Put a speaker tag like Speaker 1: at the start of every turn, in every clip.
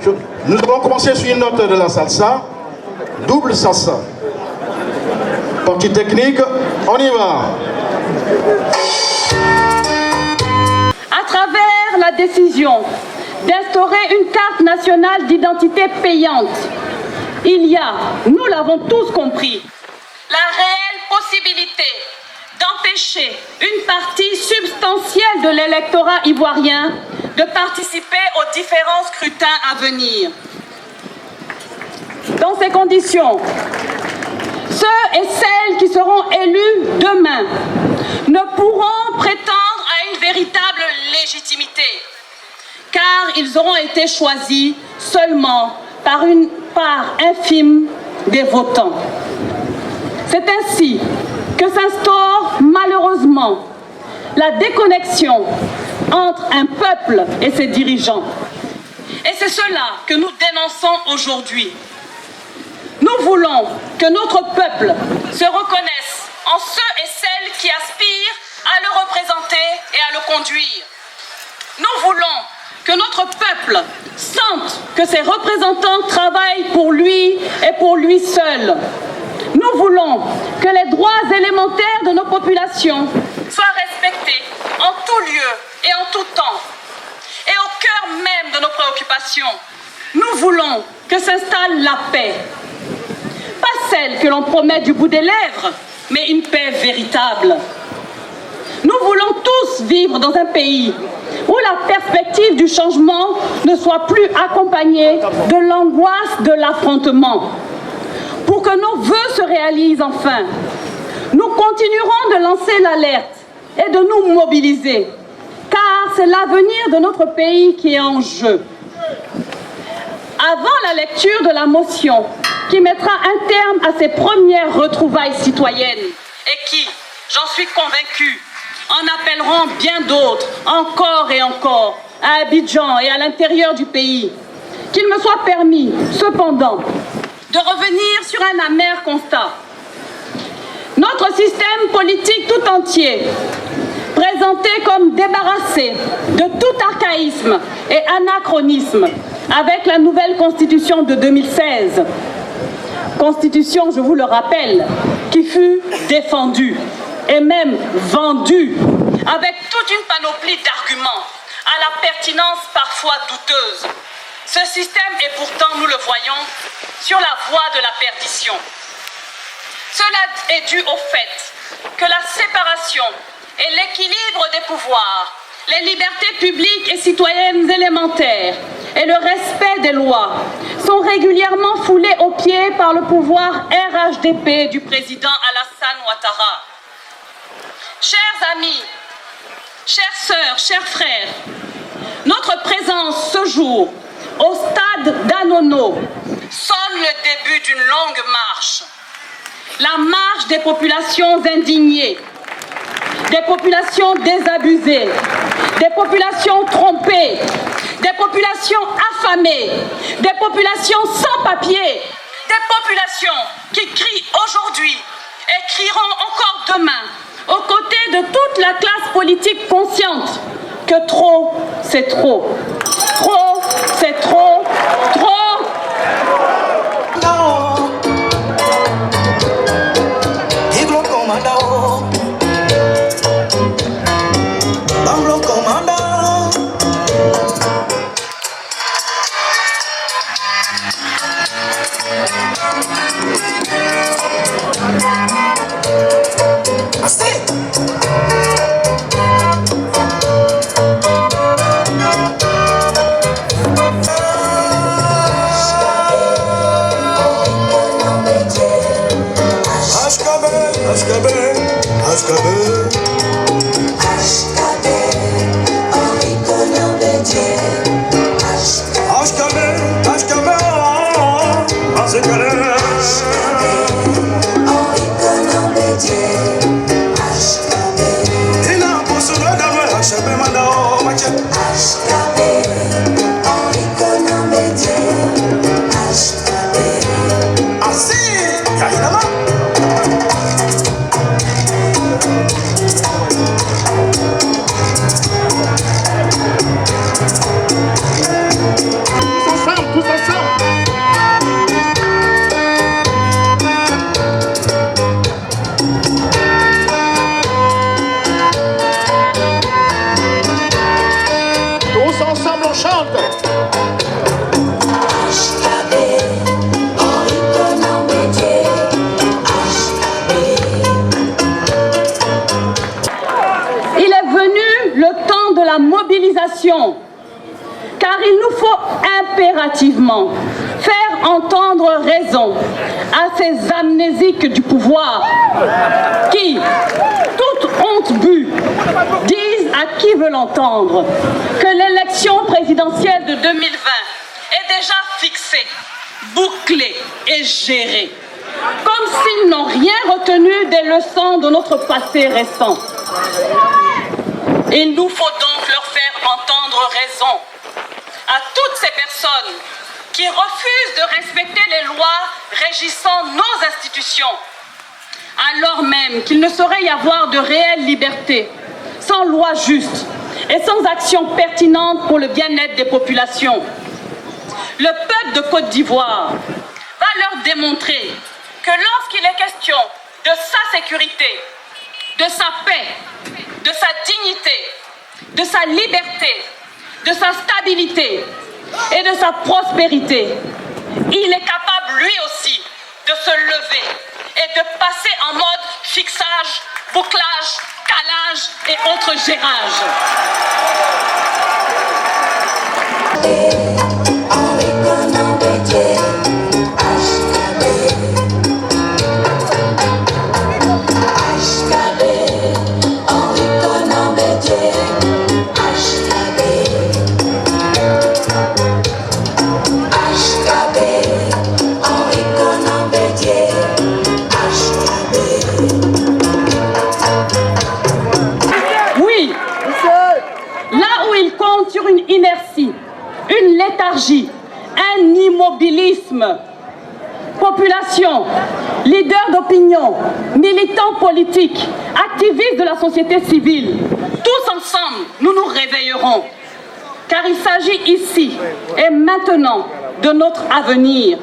Speaker 1: Nous allons commencer sur une note de la salsa, double salsa. Partie technique, on y va.
Speaker 2: À travers la décision d'instaurer une carte nationale d'identité payante, il y a, nous l'avons tous compris, la réelle possibilité d'empêcher une partie substantielle de l'électorat ivoirien de participer aux différents scrutins à venir. Dans ces conditions, ceux et celles qui seront élus demain ne pourront prétendre à une véritable légitimité, car ils auront été choisis seulement par une part infime des votants. C'est ainsi que s'instaure malheureusement la déconnexion entre un peuple et ses dirigeants. Et c'est cela que nous dénonçons aujourd'hui. Nous voulons que notre peuple se reconnaisse en ceux et celles qui aspirent à le représenter et à le conduire. Nous voulons que notre peuple sente que ses représentants travaillent pour lui et pour lui seul. Nous voulons que les droits élémentaires de nos populations soient respectés en tout lieu et en tout temps. Et au cœur même de nos préoccupations, nous voulons que s'installe la paix. Pas celle que l'on promet du bout des lèvres, mais une paix véritable. Nous voulons tous vivre dans un pays où la perspective du changement ne soit plus accompagnée de l'angoisse de l'affrontement. Pour que nos vœux se réalisent enfin, nous continuerons de lancer l'alerte et de nous mobiliser, car c'est l'avenir de notre pays qui est en jeu. Avant la lecture de la motion qui mettra un terme à ces premières retrouvailles citoyennes et qui, j'en suis convaincue, en appelleront bien d'autres, encore et encore, à Abidjan et à l'intérieur du pays, qu'il me soit permis, cependant, de revenir sur un amer constat. Notre système politique tout entier, présenté comme débarrassé de tout archaïsme et anachronisme avec la nouvelle constitution de 2016, constitution, je vous le rappelle, qui fut défendue et même vendue avec toute une panoplie d'arguments à la pertinence parfois douteuse. Ce système est pourtant, nous le voyons, sur la voie de la perdition. Cela est dû au fait que la séparation et l'équilibre des pouvoirs, les libertés publiques et citoyennes élémentaires et le respect des lois sont régulièrement foulés aux pieds par le pouvoir RHDP du président Alassane Ouattara. Chers amis, chères sœurs, chers frères, notre présence ce jour au stade d'Anono sonne le début d'une longue marche. La marche des populations indignées, des populations désabusées, des populations trompées, des populations affamées, des populations sans papier, des populations qui crient aujourd'hui et crieront encore demain aux côtés de toute la classe politique consciente que trop, c'est trop. Trop, c'est trop, trop. impérativement faire entendre raison à ces amnésiques du pouvoir qui, toute honte bue, disent à qui veut l'entendre que l'élection présidentielle de 2020 est déjà fixée, bouclée et gérée, comme s'ils n'ont rien retenu des leçons de notre passé récent. Il nous faut donc leur faire entendre raison à toutes ces personnes qui refusent de respecter les lois régissant nos institutions, alors même qu'il ne saurait y avoir de réelle liberté sans loi juste et sans action pertinente pour le bien-être des populations. Le peuple de Côte d'Ivoire va leur démontrer que lorsqu'il est question de sa sécurité, de sa paix, de sa dignité, de sa liberté, de sa stabilité et de sa prospérité, il est capable lui aussi de se lever et de passer en mode fixage, bouclage, calage et autres gérages. Sur une inertie, une léthargie, un immobilisme. Population, leaders d'opinion, militants politiques, activistes de la société civile, tous ensemble, nous nous réveillerons. Car il s'agit ici et maintenant de notre avenir,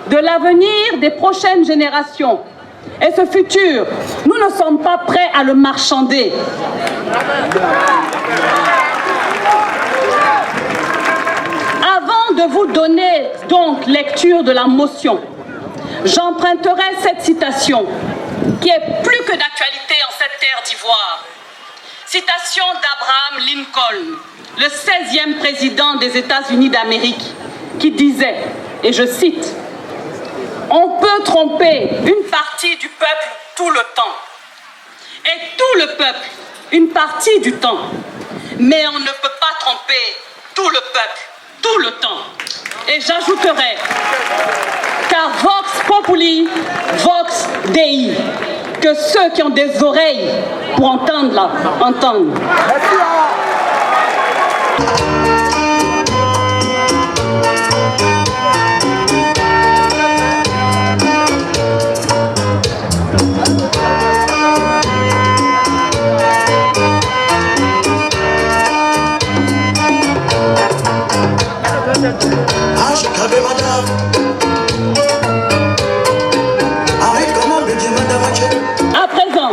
Speaker 2: de l'avenir des prochaines générations. Et ce futur, nous ne sommes pas prêts à le marchander. Avant de vous donner donc lecture de la motion, j'emprunterai cette citation qui est plus que d'actualité en cette terre d'Ivoire. Citation d'Abraham Lincoln, le 16e président des États-Unis d'Amérique, qui disait, et je cite, « On peut tromper une partie du peuple tout le temps, et tout le peuple une partie du temps, mais on ne peut pas tromper tout le peuple tout le temps. » Et j'ajouterai, car Vox Populi, Vox Dei, que ceux qui ont des oreilles pour entendre, là, entendent. À présent,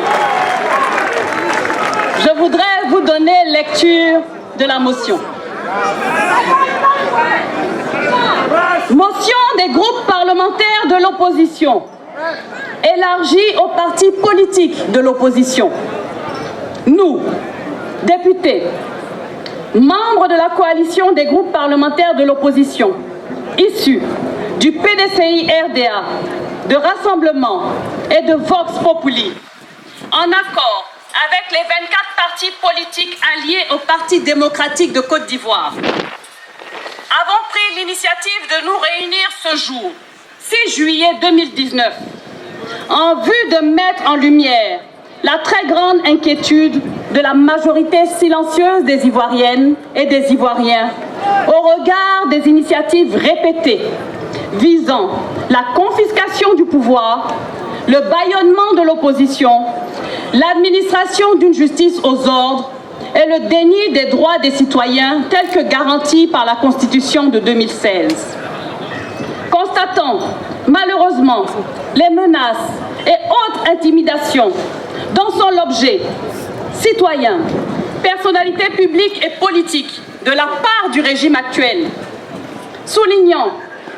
Speaker 2: je voudrais vous donner lecture de la motion. Motion des groupes parlementaires de l'opposition, élargie aux partis politiques de l'opposition. Nous, députés, membres de la coalition des groupes parlementaires de l'opposition, issus du PDCI-RDA, de Rassemblement et de Vox Populi, en accord avec les 24 partis politiques alliés au Parti démocratique de Côte d'Ivoire, avons pris l'initiative de nous réunir ce jour, 6 juillet 2019, en vue de mettre en lumière la très grande inquiétude de la majorité silencieuse des Ivoiriennes et des Ivoiriens au regard des initiatives répétées visant la confiscation du pouvoir, le bâillonnement de l'opposition, l'administration d'une justice aux ordres et le déni des droits des citoyens tels que garantis par la Constitution de 2016. Constatant malheureusement les menaces et autres intimidations dont sont l'objet citoyens, personnalités publiques et politiques de la part du régime actuel, soulignant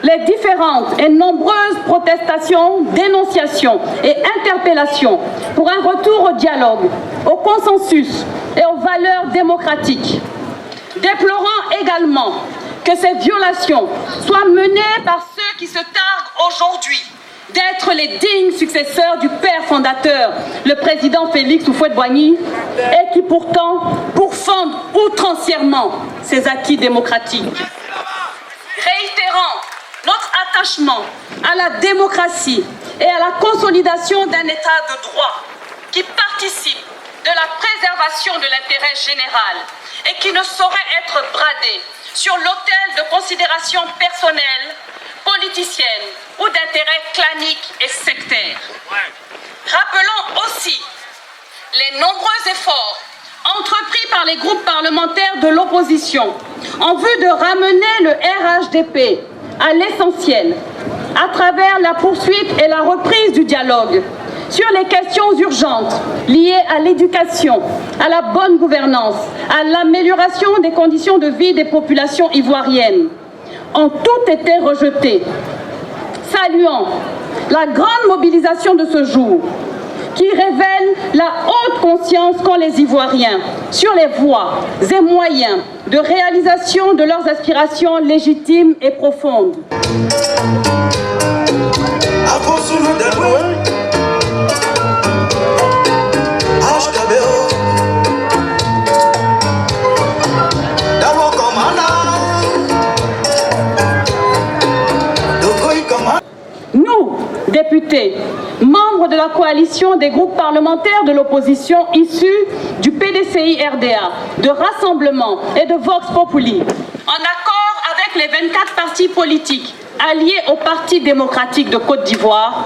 Speaker 2: les différentes et nombreuses protestations, dénonciations et interpellations pour un retour au dialogue, au consensus et aux valeurs démocratiques. Déplorant également que que ces violations soient menées par ceux qui se targuent aujourd'hui d'être les dignes successeurs du père fondateur, le président Félix Houphouët-Boigny, et qui pourtant pourfendent outrancièrement ses acquis démocratiques. Réitérant notre attachement à la démocratie et à la consolidation d'un état de droit qui participe de la préservation de l'intérêt général et qui ne saurait être bradé sur l'autel de considérations personnelles, politiciennes ou d'intérêts claniques et sectaires. Rappelons aussi les nombreux efforts entrepris par les groupes parlementaires de l'opposition en vue de ramener le RHDP à l'essentiel à travers la poursuite et la reprise du dialogue sur les questions urgentes liées à l'éducation, à la bonne gouvernance, à l'amélioration des conditions de vie des populations ivoiriennes, ont toutes été rejetées. Saluant la grande mobilisation de ce jour, qui révèle la haute conscience qu'ont les Ivoiriens sur les voies et moyens de réalisation de leurs aspirations légitimes et profondes. Nous, députés, membres de la coalition des groupes parlementaires de l'opposition issus du PDCI-RDA, de Rassemblement et de Vox Populi, en accord avec les 24 partis politiques alliés au Parti démocratique de Côte d'Ivoire,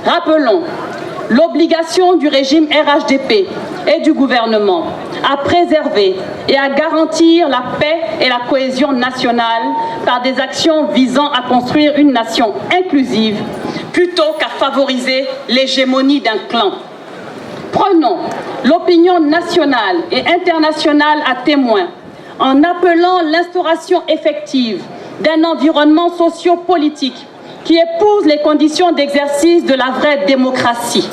Speaker 2: rappelons l'obligation du régime RHDP et du gouvernement à préserver et à garantir la paix et la cohésion nationale par des actions visant à construire une nation inclusive plutôt qu'à favoriser l'hégémonie d'un clan. Prenons l'opinion nationale et internationale à témoin en appelant l'instauration effective d'un environnement socio-politique qui épouse les conditions d'exercice de la vraie démocratie.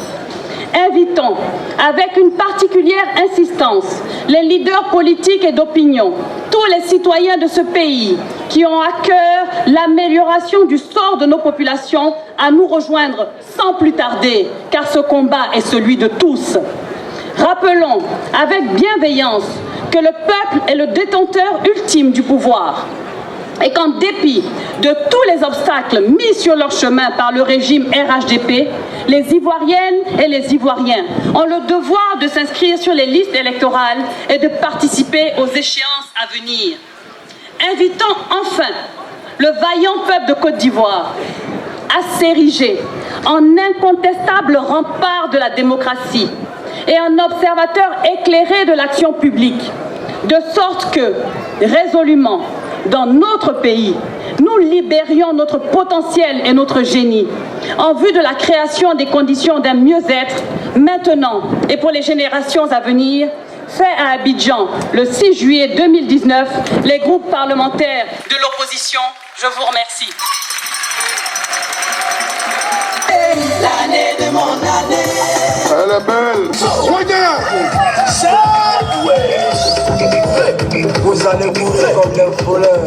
Speaker 2: Invitons avec une particulière insistance les leaders politiques et d'opinion, tous les citoyens de ce pays qui ont à cœur l'amélioration du sort de nos populations à nous rejoindre sans plus tarder, car ce combat est celui de tous. Rappelons avec bienveillance que le peuple est le détenteur ultime du pouvoir et qu'en dépit de tous les obstacles mis sur leur chemin par le régime RHDP, les Ivoiriennes et les Ivoiriens ont le devoir de s'inscrire sur les listes électorales et de participer aux échéances à venir. Invitons enfin le vaillant peuple de Côte d'Ivoire à s'ériger en incontestable rempart de la démocratie et en observateur éclairé de l'action publique, de sorte que, résolument, dans notre pays, nous libérions notre potentiel et notre génie en vue de la création des conditions d'un mieux-être maintenant et pour les générations à venir. Fait à Abidjan le 6 juillet 2019, les groupes parlementaires de l'opposition, je vous remercie.
Speaker 3: L'année de mon année.
Speaker 1: Elle est belle. Regarde.
Speaker 3: Vous allez mourir comme des voleurs.